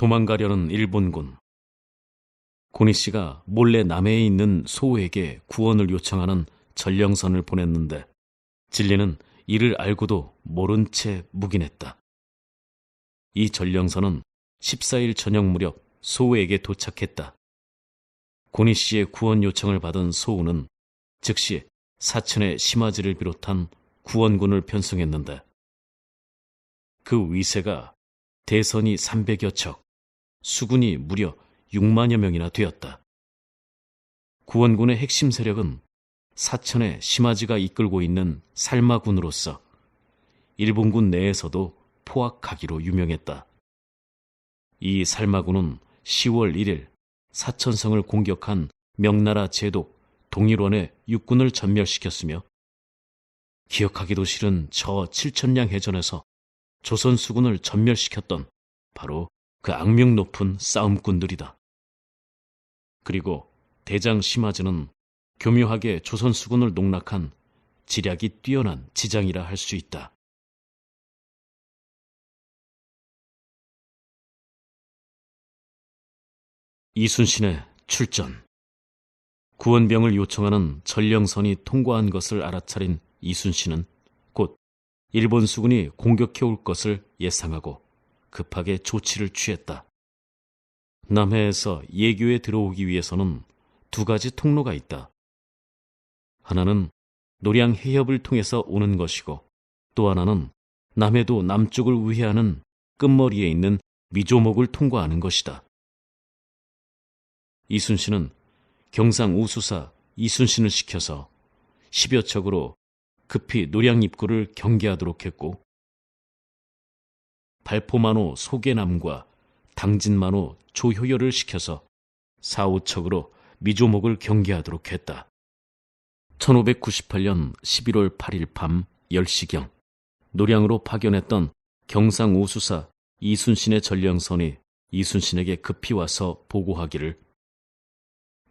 도망가려는 일본군. 고니 씨가 몰래 남해에 있는 소우에게 구원을 요청하는 전령선을 보냈는데 진리는 이를 알고도 모른 채 묵인했다. 이 전령선은 14일 저녁 무렵 소우에게 도착했다. 고니 씨의 구원 요청을 받은 소우는 즉시 사천의 시마지를 비롯한 구원군을 편성했는데 그 위세가 대선이 300여 척, 수군이 무려 6만여 명이나 되었다. 구원군의 핵심 세력은 사천의 시마지가 이끌고 있는 살마군으로서 일본군 내에서도 포악하기로 유명했다. 이 살마군은 10월 1일 사천성을 공격한 명나라 제독 동일원의 육군을 전멸시켰으며 기억하기도 싫은 저 7천량 해전에서 조선 수군을 전멸시켰던 바로 그 악명 높은 싸움꾼들이다. 그리고 대장 시마즈는 교묘하게 조선 수군을 농락한 지략이 뛰어난 지장이라 할 수 있다. 이순신의 출전. 구원병을 요청하는 전령선이 통과한 것을 알아차린 이순신은 곧 일본 수군이 공격해올 것을 예상하고 급하게 조치를 취했다. 남해에서 예교에 들어오기 위해서는 두 가지 통로가 있다. 하나는 노량 해협을 통해서 오는 것이고 또 하나는 남해도 남쪽을 우회하는 끝머리에 있는 미조목을 통과하는 것이다. 이순신은 경상 우수사 이순신을 시켜서 10여 척으로 급히 노량 입구를 경계하도록 했고 발포만호 소계남과 당진만호 조효열을 시켜서 4, 5척으로 미조목을 경계하도록 했다. 1598년 11월 8일 밤 10시경 노량으로 파견했던 경상 우수사 이순신의 전령선이 이순신에게 급히 와서 보고하기를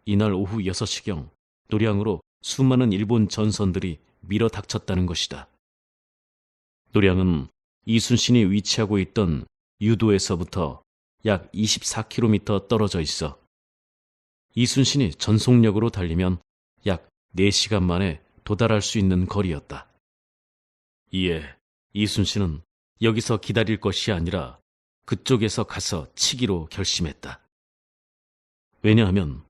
이날 오후 6시경 노량으로 수많은 일본 전선들이 밀어닥쳤다는 것이다. 노량은 이순신이 위치하고 있던 유도에서부터 약 24km 떨어져 있어 이순신이 전속력으로 달리면 약 4시간 만에 도달할 수 있는 거리였다. 이에 이순신은 여기서 기다릴 것이 아니라 그쪽에서 가서 치기로 결심했다. 왜냐하면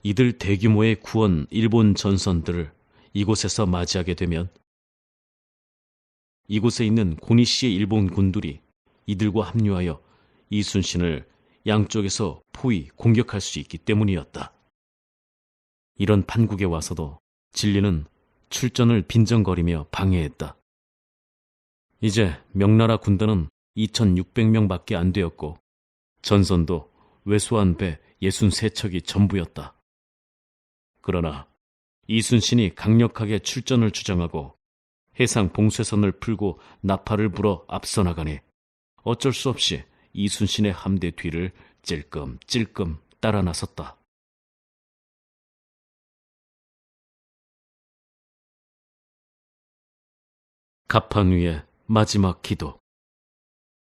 이들 대규모의 구원 일본 전선들을 이곳에서 맞이하게 되면 이곳에 있는 고니 씨의 일본 군들이 이들과 합류하여 이순신을 양쪽에서 포위 공격할 수 있기 때문이었다. 이런 판국에 와서도 진리는 출전을 빈정거리며 방해했다. 이제 명나라 군단은 2600명밖에 안 되었고 전선도 왜소한 배 63척이 전부였다. 그러나 이순신이 강력하게 출전을 주장하고 해상 봉쇄선을 풀고 나팔을 불어 앞서 나가니 어쩔 수 없이 이순신의 함대 뒤를 찔끔찔끔 따라 나섰다. 갑판 위의 마지막 기도.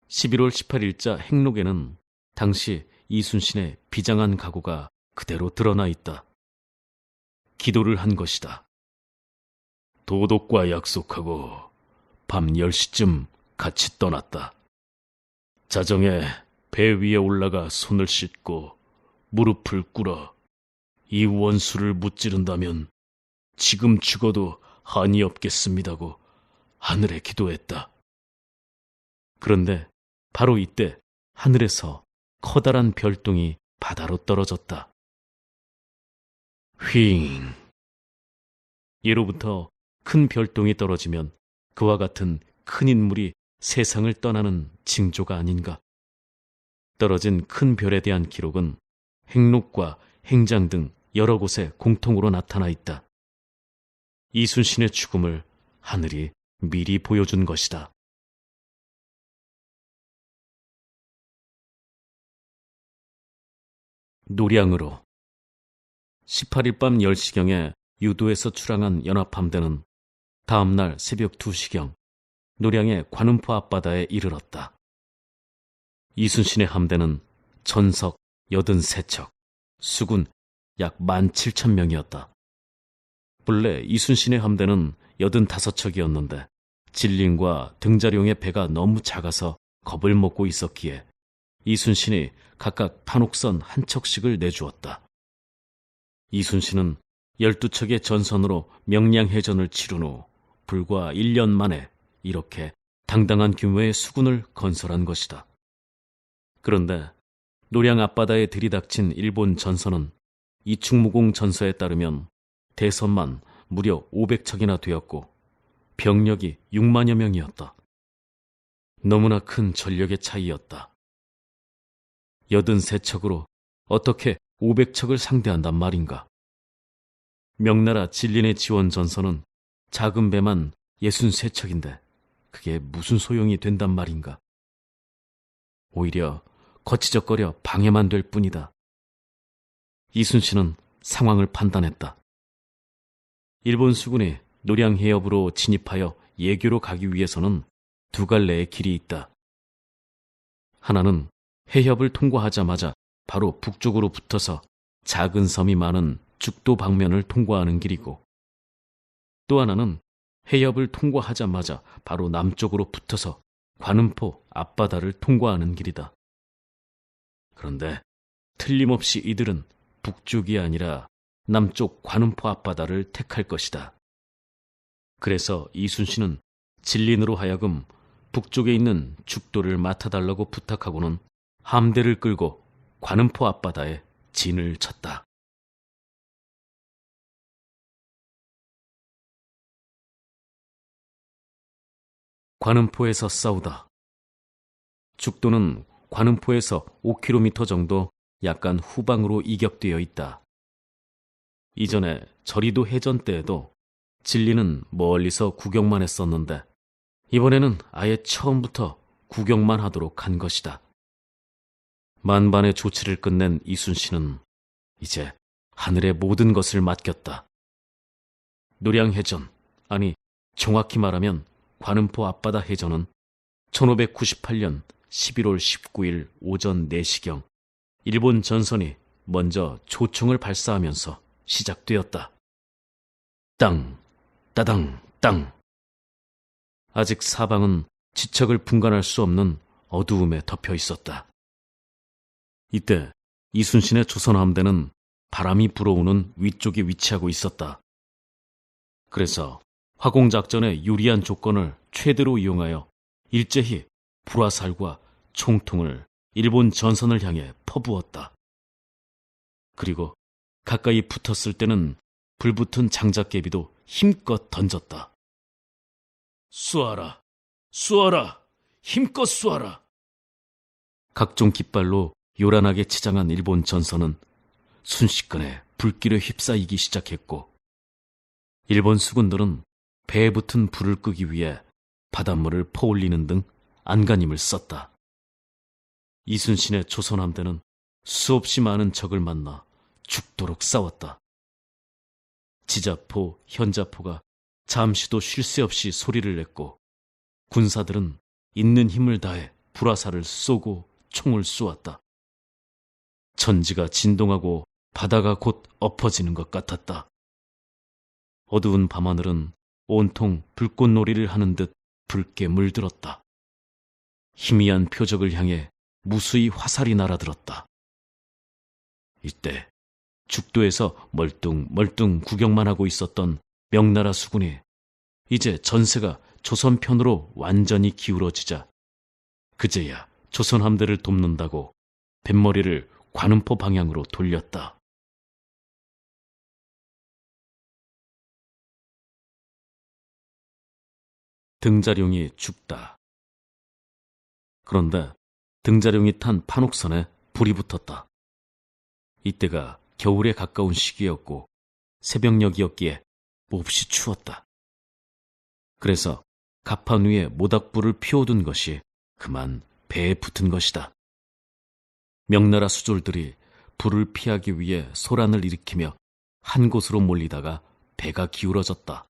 11월 18일자 행록에는 당시 이순신의 비장한 각오가 그대로 드러나 있다. 기도를 한 것이다. 도독과 약속하고 밤 10시쯤 같이 떠났다. 자정에 배 위에 올라가 손을 씻고 무릎을 꿇어 이 원수를 무찌른다면 지금 죽어도 한이 없겠습니다고 하늘에 기도했다. 그런데 바로 이때 하늘에서 커다란 별똥이 바다로 떨어졌다. 휘잉. 예로부터 큰 별똥이 떨어지면 그와 같은 큰 인물이 세상을 떠나는 징조가 아닌가. 떨어진 큰 별에 대한 기록은 행록과 행장 등 여러 곳에 공통으로 나타나 있다. 이순신의 죽음을 하늘이 미리 보여준 것이다. 노량으로 18일 밤 10시경에 유도에서 출항한 연합함대는 다음날 새벽 2시경 노량의 관음포 앞바다에 이르렀다. 이순신의 함대는 전석 83척, 수군 약 17,000명이었다. 본래 이순신의 함대는 85척이었는데 진린과 등자룡의 배가 너무 작아서 겁을 먹고 있었기에 이순신이 각각 판옥선 한 척씩을 내주었다. 이순신은 12척의 전선으로 명량해전을 치른 후 불과 1년 만에 이렇게 당당한 규모의 수군을 건설한 것이다. 그런데 노량 앞바다에 들이닥친 일본 전선은 이충무공 전서에 따르면 대선만 무려 500척이나 되었고 병력이 6만여 명이었다. 너무나 큰 전력의 차이였다. 83척으로 어떻게 500척을 상대한단 말인가? 명나라 진린의 지원 전선은 작은 배만 63척인데 그게 무슨 소용이 된단 말인가? 오히려 거치적거려 방해만 될 뿐이다. 이순신은 상황을 판단했다. 일본 수군이 노량 해협으로 진입하여 예교로 가기 위해서는 두 갈래의 길이 있다. 하나는 해협을 통과하자마자 바로 북쪽으로 붙어서 작은 섬이 많은 죽도 방면을 통과하는 길이고, 또 하나는 해협을 통과하자마자 바로 남쪽으로 붙어서 관음포 앞바다를 통과하는 길이다. 그런데 틀림없이 이들은 북쪽이 아니라 남쪽 관음포 앞바다를 택할 것이다. 그래서 이순신은 진린으로 하여금 북쪽에 있는 죽도를 맡아달라고 부탁하고는 함대를 끌고 관음포 앞바다에 진을 쳤다. 관음포에서 싸우다. 죽도는 관음포에서 5km 정도 약간 후방으로 이격되어 있다. 이전에 저리도 해전 때에도 진리는 멀리서 구경만 했었는데 이번에는 아예 처음부터 구경만 하도록 한 것이다. 만반의 조치를 끝낸 이순신은 이제 하늘의 모든 것을 맡겼다. 노량해전, 아니 정확히 말하면 관음포 앞바다 해전은 1598년 11월 19일 오전 4시경 일본 전선이 먼저 조총을 발사하면서 시작되었다. 땅, 따당, 땅. 아직 사방은 지척을 분간할 수 없는 어두움에 덮여 있었다. 이때 이순신의 조선 함대는 바람이 불어오는 위쪽에 위치하고 있었다. 그래서 화공작전의 유리한 조건을 최대로 이용하여 일제히 불화살과 총통을 일본 전선을 향해 퍼부었다. 그리고 가까이 붙었을 때는 불붙은 장작개비도 힘껏 던졌다. 쏘아라, 쏘아라, 힘껏 쏘아라. 각종 깃발로 요란하게 치장한 일본 전선은 순식간에 불길에 휩싸이기 시작했고, 일본 수군들은 배에 붙은 불을 끄기 위해 바닷물을 퍼올리는 등 안간힘을 썼다. 이순신의 조선 함대는 수없이 많은 적을 만나 죽도록 싸웠다. 지자포, 현자포가 잠시도 쉴 새 없이 소리를 냈고 군사들은 있는 힘을 다해 불화살을 쏘고 총을 쏘았다. 천지가 진동하고 바다가 곧 엎어지는 것 같았다. 어두운 밤하늘은 온통 불꽃놀이를 하는 듯 붉게 물들었다. 희미한 표적을 향해 무수히 화살이 날아들었다. 이때 죽도에서 멀뚱멀뚱 구경만 하고 있었던 명나라 수군이 이제 전세가 조선 편으로 완전히 기울어지자 그제야 조선 함대를 돕는다고 뱃머리를 관음포 방향으로 돌렸다. 등자룡이 죽다. 그런데 등자룡이 탄 판옥선에 불이 붙었다. 이때가 겨울에 가까운 시기였고 새벽녘이었기에 몹시 추웠다. 그래서 갑판 위에 모닥불을 피워둔 것이 그만 배에 붙은 것이다. 명나라 수졸들이 불을 피하기 위해 소란을 일으키며 한 곳으로 몰리다가 배가 기울어졌다.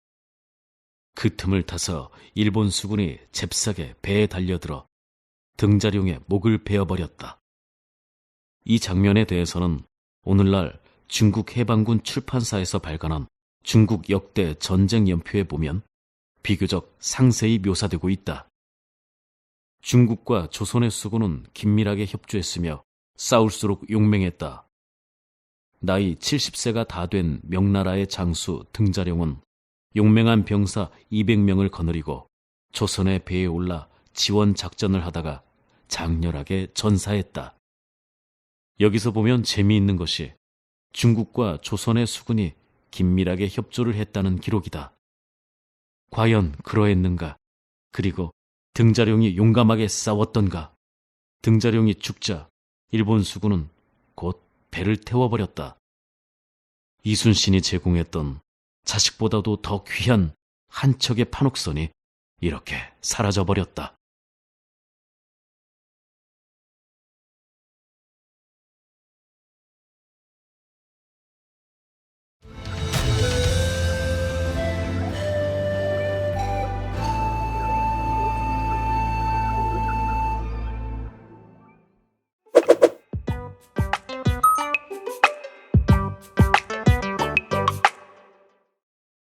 그 틈을 타서 일본 수군이 잽싸게 배에 달려들어 등자룡의 목을 베어버렸다. 이 장면에 대해서는 오늘날 중국 해방군 출판사에서 발간한 중국 역대 전쟁 연표에 보면 비교적 상세히 묘사되고 있다. 중국과 조선의 수군은 긴밀하게 협조했으며 싸울수록 용맹했다. 나이 70세가 다 된 명나라의 장수 등자룡은 용맹한 병사 200명을 거느리고 조선의 배에 올라 지원 작전을 하다가 장렬하게 전사했다. 여기서 보면 재미있는 것이 중국과 조선의 수군이 긴밀하게 협조를 했다는 기록이다. 과연 그러했는가? 그리고 등자룡이 용감하게 싸웠던가? 등자룡이 죽자 일본 수군은 곧 배를 태워버렸다. 이순신이 제공했던 자식보다도 더 귀한 한 척의 판옥선이 이렇게 사라져버렸다.